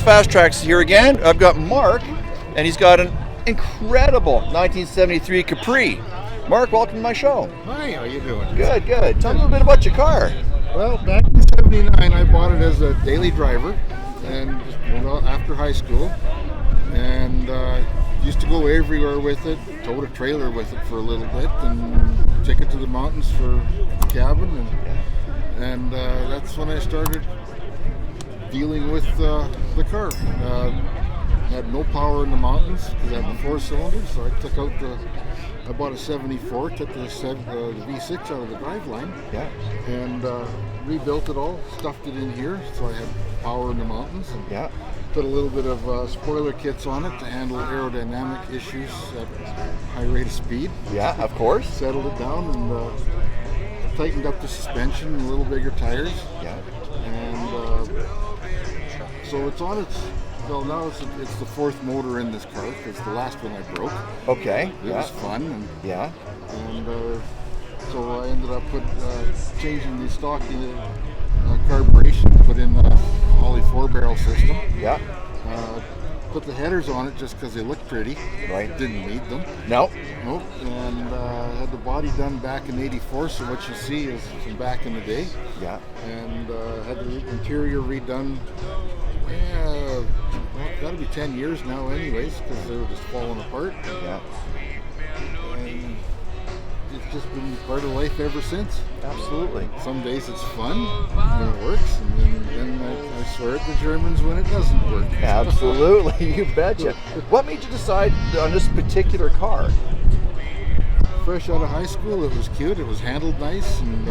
FasTrax here again. I've got Mark, and he's got an incredible 1973 Capri. Mark, welcome to my show. Hi, how you doing? Good, good. Tell me a little bit about your car. Well, back in '79, I bought it as a daily driver, and after high school, and used to go everywhere with it. Towed a trailer with it for a little bit, and take it to the mountains for the cabin, and that's when I started dealing with the car. Had no power in the mountains because I had the 4 cylinders, so I bought a 74, took the V6 out of the driveline, and rebuilt it all, stuffed it in here so I had power in the mountains, and put a little bit of spoiler kits on it to handle aerodynamic issues at high rate of speed. Yeah, of course. Settled it down and tightened up the suspension, a little bigger tires. Yeah. And so it's on its, well, now it's the 4th motor in this car because the last one I broke. Okay. It was fun. And, so I ended up changing the stock carburation, put in the Holly 4-barrel system. Yeah. Put the headers on it just because they look pretty. Right. Didn't need them. Nope. And had the body done back in '84, so what you see is from back in the day. Yeah. And had the interior redone. Well, got to be 10 years now anyways, because they were just falling apart. Yeah. And it's just been part of life ever since. Absolutely. Some days it's fun when it works, and then I swear at the Germans when it doesn't work. Absolutely, you betcha. What made you decide on this particular car? Fresh out of high school, it was cute, it was handled nice, and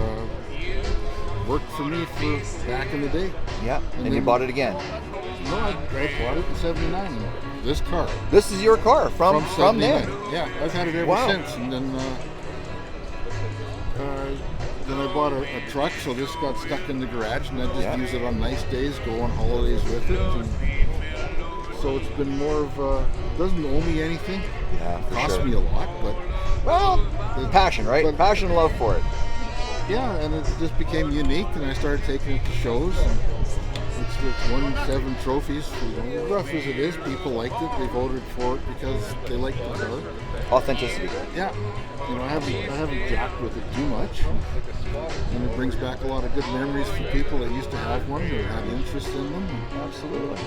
worked for me for back in the day. Yeah, and you bought it again? No, I bought it in '79. This car. This is your car from then? Yeah, I've had it ever since. And then I bought a truck, so this got stuck in the garage, and I just use it on nice days, go on holidays with it. And so it's been more of it doesn't owe me anything. Yeah, it costs me a lot, but passion, right? Passion and love for it. Yeah, and it just became unique, and I started taking it to shows. And it's won 7 trophies. As rough as it is, people liked it. They voted for it because they liked the car. Authenticity. Yeah, I haven't jacked with it too much, and it brings back a lot of good memories for people that used to have one or had interest in them. Absolutely.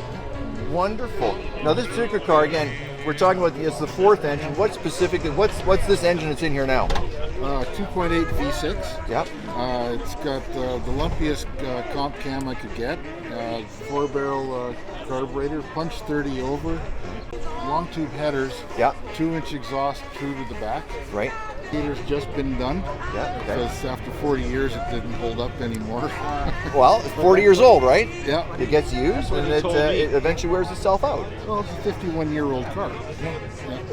Wonderful. Now this particular car, again, we're talking about it's the 4th engine. What specifically? What's this engine that's in here now? 2.8 V6. Yep. It's got the lumpiest comp cam I could get. 4-barrel carburetor, punch 30 over, long tube headers. Yeah. 2-inch exhaust true to the back. Right. Heater's just been done. Yeah. Okay. Because after 40 years, it didn't hold up anymore. Well, it's 40 years old, right? Yeah. It gets used, and it eventually wears itself out. Well, it's a 51-year-old car. Yeah.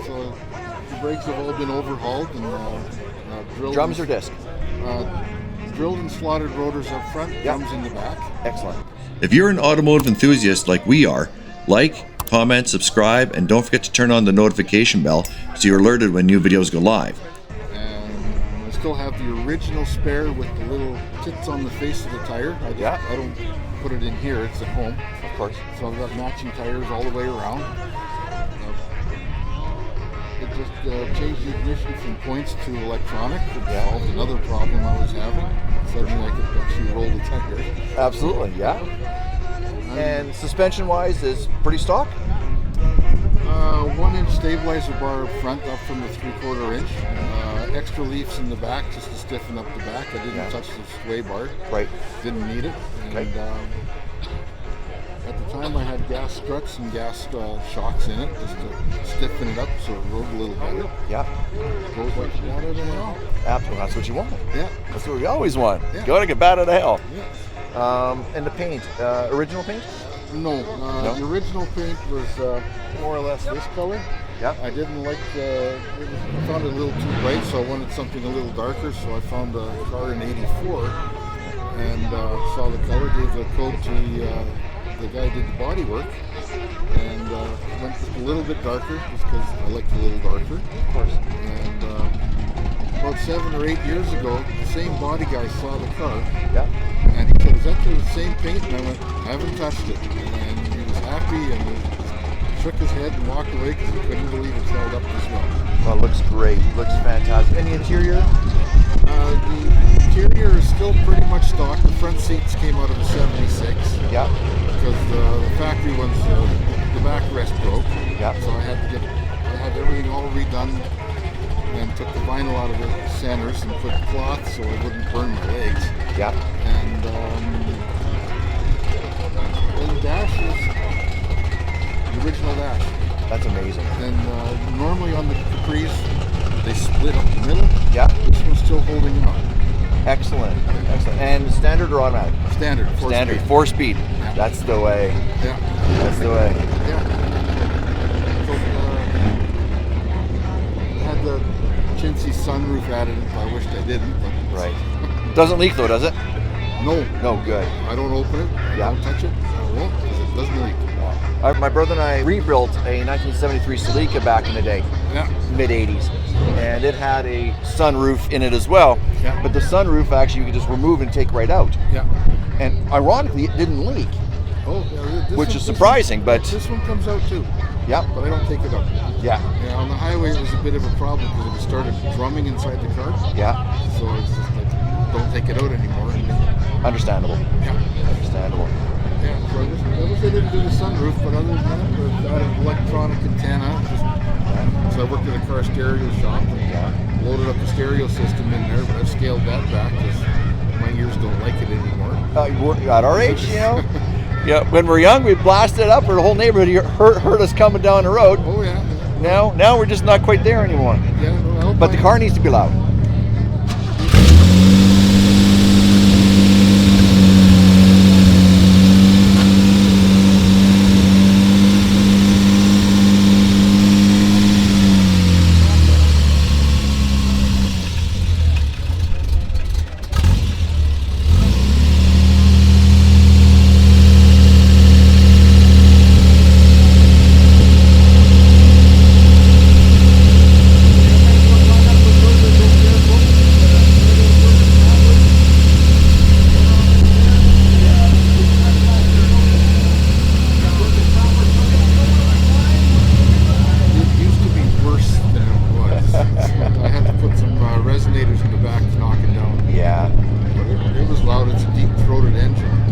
So the brakes have all been overhauled and drilled. Drums or disc? Drilled and slotted rotors up front, drums in the back. Excellent. If you're an automotive enthusiast like we are, like, comment, subscribe, and don't forget to turn on the notification bell so you're alerted when new videos go live. And I still have the original spare with the little tits on the face of the tire. I don't put it in here, it's at home. Of course. So I've got matching tires all the way around. It just changed the ignition from points to electronic. It solved another problem I was having. Suddenly I could actually roll the tire. Absolutely, yeah. And suspension-wise is pretty stock? 1-inch stabilizer bar up front, up from the 3/4 inch. Extra leaves in the back just to stiffen up the back. I didn't touch the sway bar. Right. Didn't need it. And, at the time I had gas struts and gas shocks in it just to stiffen it up so it rode a little better. Yeah. Goes like bat out of hell. Absolutely, that's what you want. Yeah. That's what we always want. Yeah. Go to get bat out of hell. Yeah. And the paint, original paint? No. The original paint was more or less this color. Yeah. I didn't like I found it a little too bright, so I wanted something a little darker, so I found a car in '84 and saw the color, gave the code to the guy who did the body work, and went just a little bit darker just because I liked a little darker. Of course. And about 7 or 8 years ago, the same body guy saw the car. Yeah. And he said, "Is that the same paint?" And I went, "I haven't touched it." And he was happy and he shook his head and walked away because he couldn't believe it's held up this well. Well, it looks great. Looks fantastic. And the interior? The interior is still pretty much stock. The front seats came out of a 76. Yeah. Because the factory ones, the backrest broke. Yeah. So I had everything all redone and took the vinyl out of the centers and put cloth so I wouldn't burn my legs. Yeah. And the dash is the original dash. That's amazing. And normally on the Capris, they split up the middle. Yeah. This one's still holding them up. Excellent. Excellent. And standard or automatic? Standard. Standard. Speed. 4-speed. Yeah. That's the way. Yeah. That's the way. Yeah. So, I had the chintzy sunroof added. I wished I didn't. But Right. Doesn't leak though, does it? No. No, good. I don't open it. I don't touch it. I won't because it doesn't leak. My brother and I rebuilt a 1973 Celica back in the day, Yeah. mid-80s, and it had a sunroof in it as well. Yeah. But the sunroof actually you could just remove and take right out. Yeah. And ironically, it didn't leak, Oh, yeah, which is surprising. But this one comes out too. yeah, But I don't take it out. yeah, Yeah, on the highway it was a bit of a problem because it started drumming inside the car. yeah, So I was just like, don't take it out anymore. And then, understandable, yeah. understandable. Yeah, so I didn't do the sunroof, but other than that, I got an electronic antenna. So I worked at a car stereo shop and loaded up the stereo system in there, but I've scaled that back because my ears don't like it anymore. At our age, you know, yeah, when we're young, we blasted it up, or the whole neighborhood heard us coming down the road. Oh yeah. Now we're just not quite there anymore. Yeah, well, But the car needs to be loud.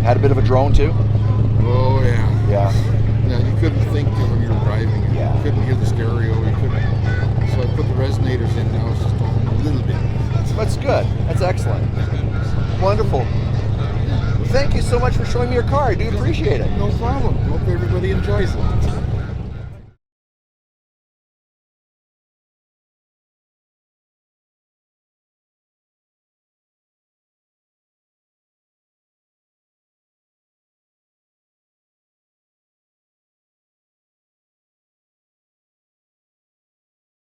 Had a bit of a drone too? Oh yeah. Yeah. Yeah, you couldn't think when you were driving. Yeah. You couldn't hear the stereo. You couldn't. So I put the resonators in now. It's just a little bit. That's good. That's excellent. Wonderful. Well, thank you so much for showing me your car. I do appreciate it. No problem. Hope everybody enjoys it.